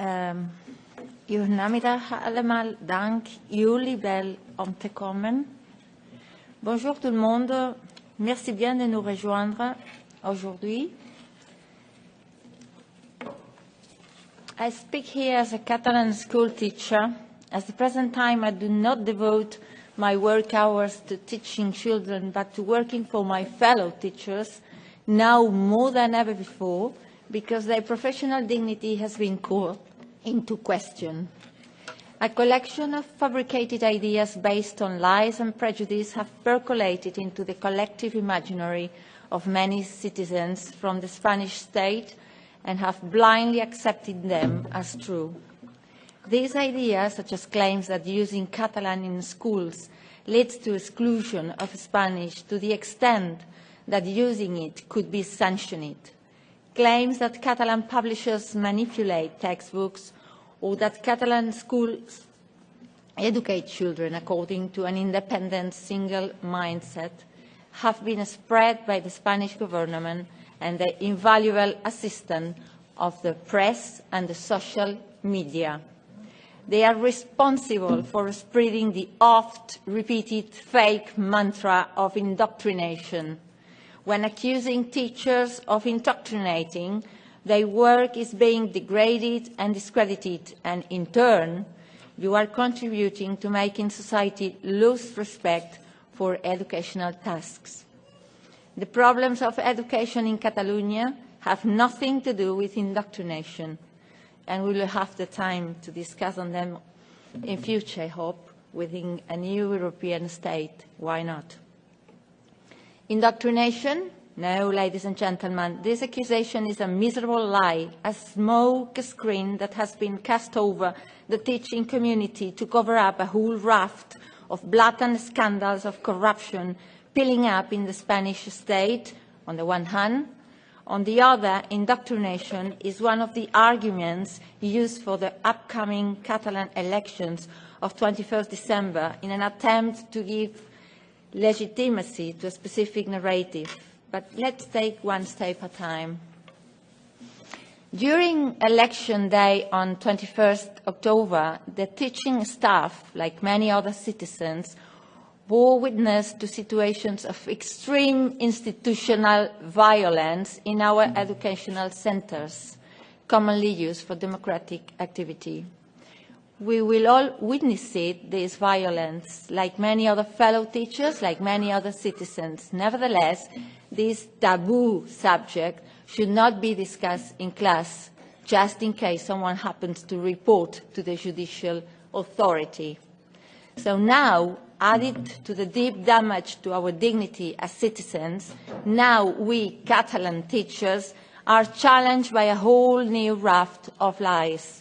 Uw namiddag allemaal, dank jullie wel om te komen. Bonjour tout le monde, merci bien de nous rejoindre aujourd'hui. I speak here as a Catalan school teacher. At the present time, I do not devote my work hours to teaching children, but to working for my fellow teachers, now more than ever before, because their professional dignity has been called into question. A collection of fabricated ideas based on lies and prejudice have percolated into the collective imaginary of many citizens from the Spanish state and have blindly accepted them as true. These ideas, such as claims that using Catalan in schools leads to exclusion of Spanish to the extent that using it could be sanctioned, claims that Catalan publishers manipulate textbooks or that Catalan schools educate children according to an independent single mindset, have been spread by the Spanish government and the invaluable assistance of the press and the social media. They are responsible for spreading the oft-repeated fake mantra of indoctrination. When accusing teachers of indoctrinating, their work is being degraded and discredited, and in turn, you are contributing to making society lose respect for educational tasks. The problems of education in Catalonia have nothing to do with indoctrination, and we will have the time to discuss on them in future, I hope, within a new European state. Why not? Indoctrination? No, ladies and gentlemen, this accusation is a miserable lie, a smoke screen that has been cast over the teaching community to cover up a whole raft of blatant scandals of corruption piling up in the Spanish state, on the one hand. On the other, indoctrination is one of the arguments used for the upcoming Catalan elections of 21st December in an attempt to give legitimacy to a specific narrative. But let's take one step at a time. During election day on 21st October, the teaching staff, like many other citizens, bore witness to situations of extreme institutional violence in our educational centres, commonly used for democratic activity. We will all witness this violence, like many other fellow teachers, like many other citizens. Nevertheless, this taboo subject should not be discussed in class, just in case someone happens to report to the judicial authority. So now, added to the deep damage to our dignity as citizens, now we Catalan teachers are challenged by a whole new raft of lies.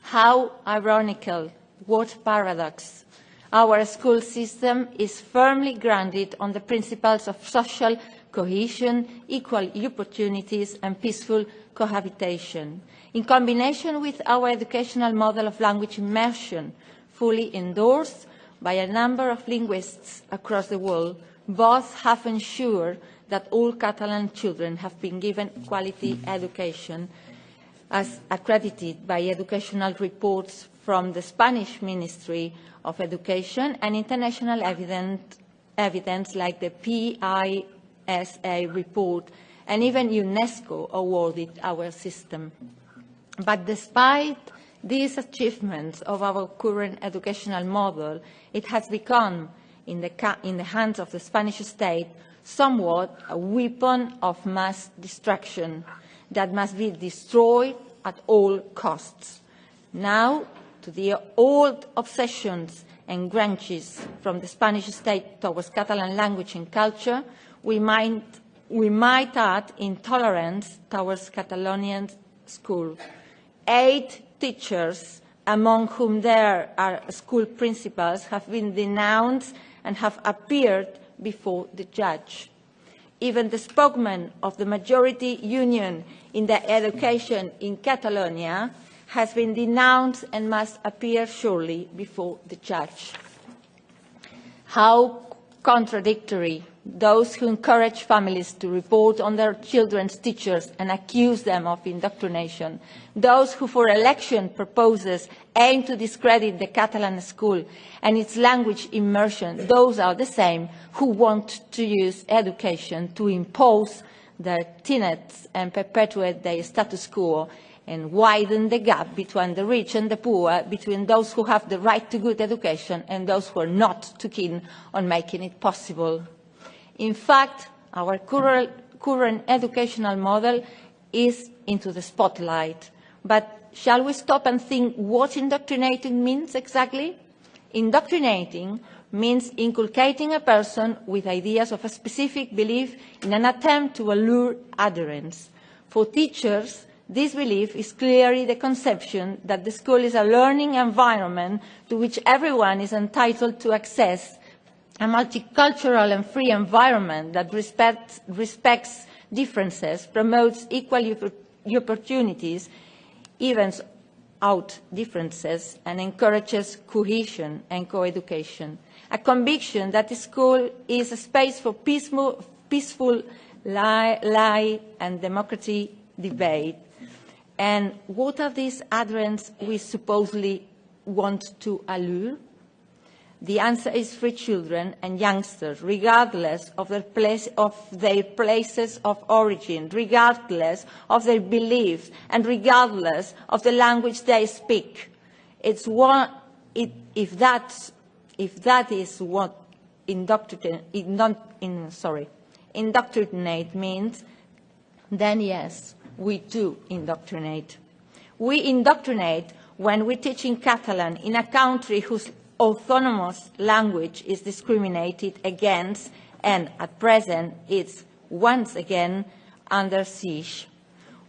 How ironical, what paradox. Our school system is firmly grounded on the principles of social cohesion, equal opportunities and peaceful cohabitation. In combination with our educational model of language immersion, fully endorsed by a number of linguists across the world, both have ensured that all Catalan children have been given quality education, as accredited by educational reports from the Spanish Ministry of Education and international evidence like the PISA report, and even UNESCO awarded our system. But despite these achievements of our current educational model, it has become, in the hands of the Spanish state, somewhat a weapon of mass destruction that must be destroyed at all costs. Now, to the old obsessions and grudges from the Spanish state towards Catalan language and culture, we might add intolerance towards Catalonian school. 8 teachers, among whom there are school principals, have been denounced and have appeared before the judge. Even the spokesman of the majority union in the education in Catalonia has been denounced and must appear shortly before the judge. How contradictory those who encourage families to report on their children's teachers and accuse them of indoctrination, those who for election purposes aim to discredit the Catalan school and its language immersion, those are the same who want to use education to impose their tenets and perpetuate their status quo and widen the gap between the rich and the poor, between those who have the right to good education and those who are not too keen on making it possible. In fact, our current educational model is into the spotlight. But shall we stop and think what indoctrinating means exactly? Indoctrinating means inculcating a person with ideas of a specific belief in an attempt to allure adherence. For teachers, this belief is clearly the conception that the school is a learning environment to which everyone is entitled to access, a multicultural and free environment that respects differences, promotes equal opportunities, evens out differences, and encourages cohesion and co-education. A conviction that the school is a space for peaceful lie and democratic debate. And what are these adherents we supposedly want to allure? The answer is free children and youngsters, regardless of their places of origin, regardless of their beliefs, and regardless of the language they speak. If that is what indoctrinate means, then yes, we do indoctrinate. We indoctrinate when we teach in Catalan in a country whose autonomous language is discriminated against and at present is once again under siege.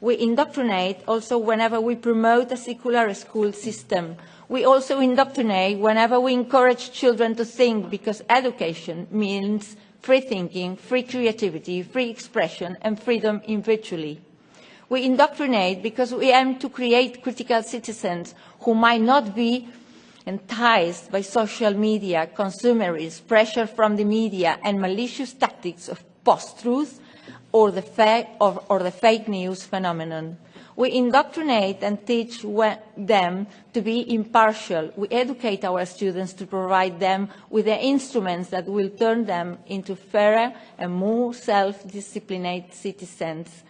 We indoctrinate also whenever we promote a secular school system. We also indoctrinate whenever we encourage children to think, because education means free thinking, free creativity, free expression and freedom individually. We indoctrinate because we aim to create critical citizens who might not be enticed by social media, consumerism, pressure from the media, and malicious tactics of post-truth or the fake news phenomenon. We indoctrinate and teach them to be impartial. We educate our students to provide them with the instruments that will turn them into fairer and more self-disciplined citizens.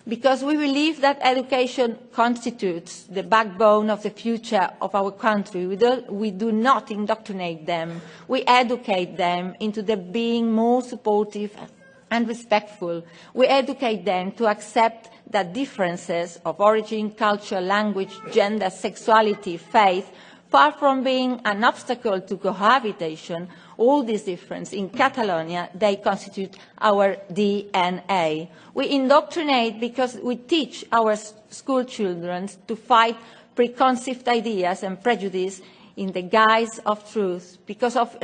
Because we believe that education constitutes the backbone of the future of our country. We do not indoctrinate them. We educate them into being more supportive and respectful. We educate them to accept that differences of origin, culture, language, gender, sexuality, faith, far from being an obstacle to cohabitation, all these differences in Catalonia, they constitute our DNA. We indoctrinate because we teach our school children to fight preconceived ideas and prejudice in the guise of truth, because of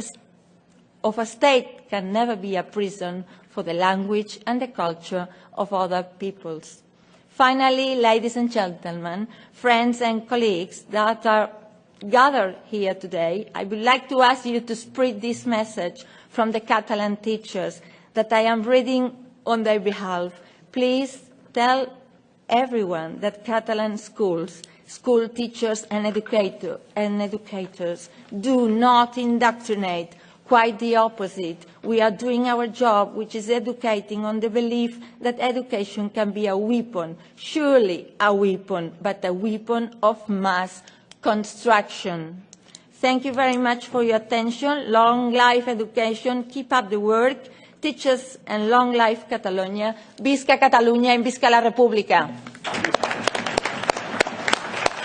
a state can never be a prison for the language and the culture of other peoples. Finally, ladies and gentlemen, friends and colleagues that are gathered here today, I would like to ask you to spread this message from the Catalan teachers that I am reading on their behalf. Please tell everyone that Catalan schools, school teachers and educators do not indoctrinate. Quite the opposite. We are doing our job, which is educating on the belief that education can be a weapon, surely a weapon, but a weapon of mass construction. Thank you very much for your attention. Long life education. Keep up the work. Teachers, and long life Catalonia. Visca Catalunya and visca la República.